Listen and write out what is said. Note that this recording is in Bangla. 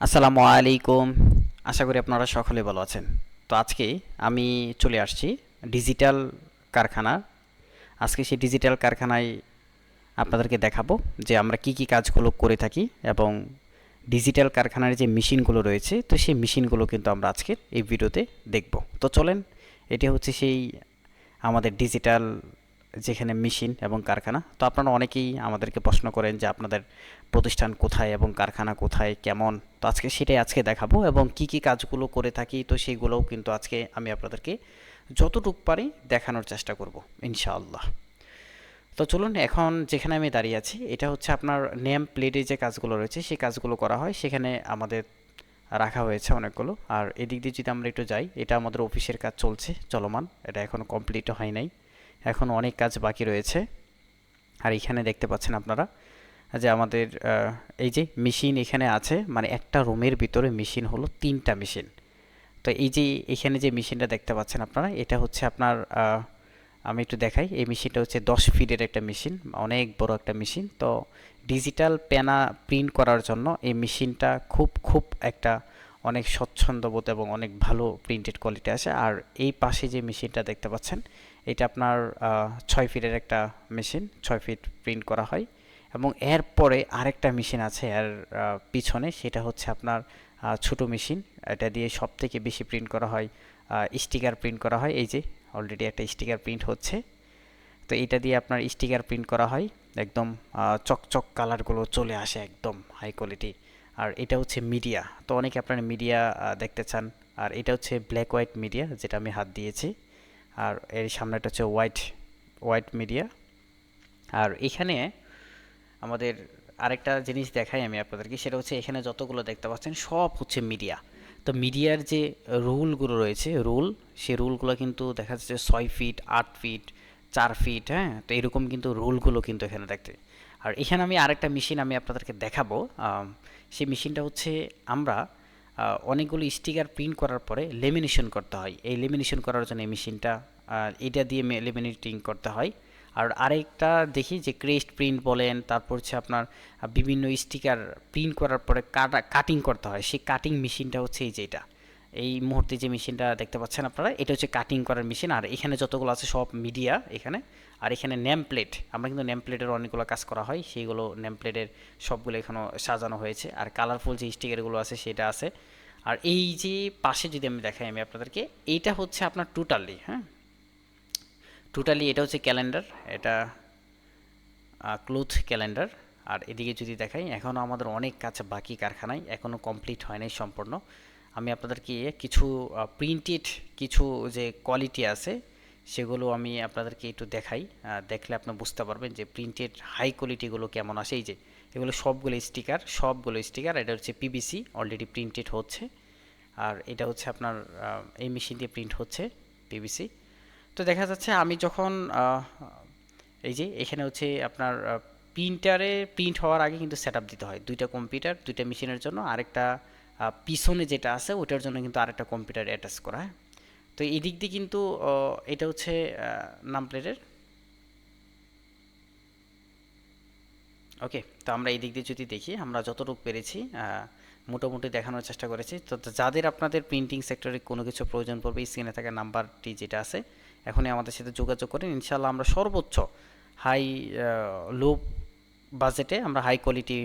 আসসালামু আলাইকুম। আশা করি আপনারা সকলে ভালো আছেন। তো আজকে আমি চলে আসছি ডিজিটাল কারখানা। আজকে সেই ডিজিটাল কারখানায় আপনাদেরকে দেখাবো যে আমরা কি কি কাজগুলো করে থাকি এবং ডিজিটাল কারখানার যে মেশিনগুলো রয়েছে তো সেই মেশিনগুলো কিন্তু আমরা আজকের এই ভিডিওতে দেখব। তো চলেন, এটি হচ্ছে সেই আমাদের ডিজিটাল যেখানে মেশিন এবং কারখানা। তো আপনারা অনেকেই আমাদেরকে প্রশ্ন করেন যে আপনাদের প্রতিষ্ঠান কোথায় এবং কারখানা কোথায়, কেমন। তো আজকে দেখাবো এবং কি কি কাজগুলো করে থাকি তো সেইগুলোও কিন্তু আজকে আমি আপনাদেরকে যতটুকু পারি দেখানোর চেষ্টা করব ইনশাআল্লাহ। তো চলুন, এখন যেখানে আমি দাঁড়িয়ে আছি এটা হচ্ছে আপনার নেম প্লেটে যে কাজগুলো রয়েছে সেই কাজগুলো করা হয়, সেখানে আমাদের রাখা হয়েছে অনেকগুলো। আর এদিক দিয়ে যদি আমরা একটু যাই, এটা আমাদের অফিসের কাজ চলছে চলমান, এটা এখনও কমপ্লিট হয় নাই, এখন অনেক কাজ বাকি রয়েছে। আর এখানে দেখতে পাচ্ছেন আপনারা যে আমাদের এই যে মেশিন এখানে আছে, মানে একটা রুমের ভিতরে মেশিন হলো 3টা মেশিন। তো এই যে এখানে যে মেশিনটা দেখতে পাচ্ছেন আপনারা, এটা হচ্ছে আপনার আমি একটু দেখাই, এই মেশিনটা হচ্ছে 10 ফিটের একটা মেশিন, অনেক বড় একটা মেশিন। তো ডিজিটাল পেনা প্রিন্ট করার জন্য এই মেশিনটা খুব একটা অনেক স্বচ্ছন্দবোধ এবং অনেক ভালো প্রিন্টেড কোয়ালিটি আসে। আর এই পাশে যে মেশিনটা দেখতে পাচ্ছেন এটা আপনার 6 ফিটের একটা মেশিন, 6 ফিট প্রিন্ট করা হয়। এবং এরপরে আরেকটা মেশিন আছে এর পিছনে, সেটা হচ্ছে আপনার ছোটো মেশিন। এটা দিয়ে সব থেকে বেশি প্রিন্ট করা হয়, স্টিকার প্রিন্ট করা হয়। এই যে অলরেডি একটা স্টিকার প্রিন্ট হচ্ছে। তো এটা দিয়ে আপনার স্টিকার প্রিন্ট করা হয়, একদম চকচক কালারগুলো চলে আসে, একদম হাই কোয়ালিটি। আর এটা হচ্ছে মিডিয়া, তো অনেকে আপনারা মিডিয়া দেখতে চান। আর এটা হচ্ছে ব্ল্যাক হোয়াইট মিডিয়া, যেটা আমি হাত দিয়েছি। আর এর সামনেটা হচ্ছে হোয়াইট হোয়াইট মিডিয়া। আর এখানে আমাদের আরেকটা জিনিস দেখাই আমি আপনাদেরকে, সেটা হচ্ছে এখানে যতগুলো দেখতে পাচ্ছেন সব হচ্ছে মিডিয়া। তো মিডিয়ার যে রুলগুলো রয়েছে, সেই রুলগুলো কিন্তু দেখা যাচ্ছে 6 ফিট, 8 ফিট, 4 ফিট, হ্যাঁ। তো এরকম কিন্তু রুলগুলো কিন্তু এখানে দেখতে। আর এখানে আমি আরেকটা মেশিন আমি আপনাদেরকে দেখাবো। সেই মেশিনটা হচ্ছে আমরা অনেকগুলো স্টিকার প্রিন্ট করার পরে লেমিনেশন করতে হয়। এই লেমিনেশন করার জন্য এই মেশিনটা, এটা দিয়ে লেমিনেটিং করতে হয়। আর আরেকটা দেখি যে ক্রেস্ট প্রিন্ট বলেন, তারপর হচ্ছে আপনার বিভিন্ন স্টিকার প্রিন্ট করার পরে কাটিং করতে হয়, সেই কাটিং মেশিনটা হচ্ছে এই যেটা এই মুহূর্তে যে মেশিনটা দেখতে পাচ্ছেন আপনারা, এটা হচ্ছে কাটিং করার মেশিন। আর এখানে যতগুলো আছে সব মিডিয়া এখানে। আর এখানে নেম প্লেট, আমরা কিন্তু নেম প্লেটের অনেকগুলো কাজ করা হয়, সেইগুলো নেম প্লেটের সবগুলো এখানেও সাজানো হয়েছে। আর কালারফুল যে স্টিকারগুলো আছে সেটা আছে। আর এই যে পাশে যদি আমি দেখাই আমি আপনাদেরকে, এইটা হচ্ছে আপনার টোটালি, হ্যাঁ, টোটালি এটা হচ্ছে ক্যালেন্ডার, এটা ক্লোথ ক্যালেন্ডার। আর এদিকে যদি দেখাই, এখনও আমাদের অনেক কাজ বাকি কারখানায়, এখনও কমপ্লিট হয় নাই সম্পূর্ণ। আমি আপনাদেরকে কিছু প্রিন্টেড কিছু যে কোয়ালিটি আছে সেগুলো আমি আপনাদেরকে একটু দেখাই। দেখলে আপনি বুঝতে পারবেন যে প্রিন্টেড হাই কোয়ালিটিগুলো কেমন আসে। এই যে এগুলো সবগুলো স্টিকার, এটা হচ্ছে পিবিসি, অলরেডি প্রিন্টেড হচ্ছে। আর এটা হচ্ছে আপনার এই মেশিন দিয়ে প্রিন্ট হচ্ছে পিবিসি। তো দেখা যাচ্ছে আমি যখন এই যে এখানে হচ্ছে আপনার প্রিন্টারে প্রিন্ট হওয়ার আগে কিন্তু সেট আপ দিতে হয়, দুইটা কম্পিউটার, দুইটা মেশিনের জন্য। আরেকটা পিছনে যেটা আছে ওটার জন্য কিন্তু আরেকটা কম্পিউটার অ্যাটাচ করা হয়। তো এই দিক দিয়ে কিন্তু এটা হচ্ছে নাম প্লেটের। ওকে, তো আমরা এই দিক দিয়ে যদি দেখি, আমরা যতটুকু পেরেছি মোটামুটি দেখানোর চেষ্টা করেছি। তো যাদের আপনাদের প্রিন্টিং সেক্টরে কোনো কিছু প্রয়োজন পড়বে, স্ক্রিনে থাকা নাম্বারটি যেটা আছে এখনই আমাদের সাথে যোগাযোগ করেন। ইনশাল্লাহ আমরা সর্বোচ্চ হাই লো বাজেটে আমরা হাই কোয়ালিটি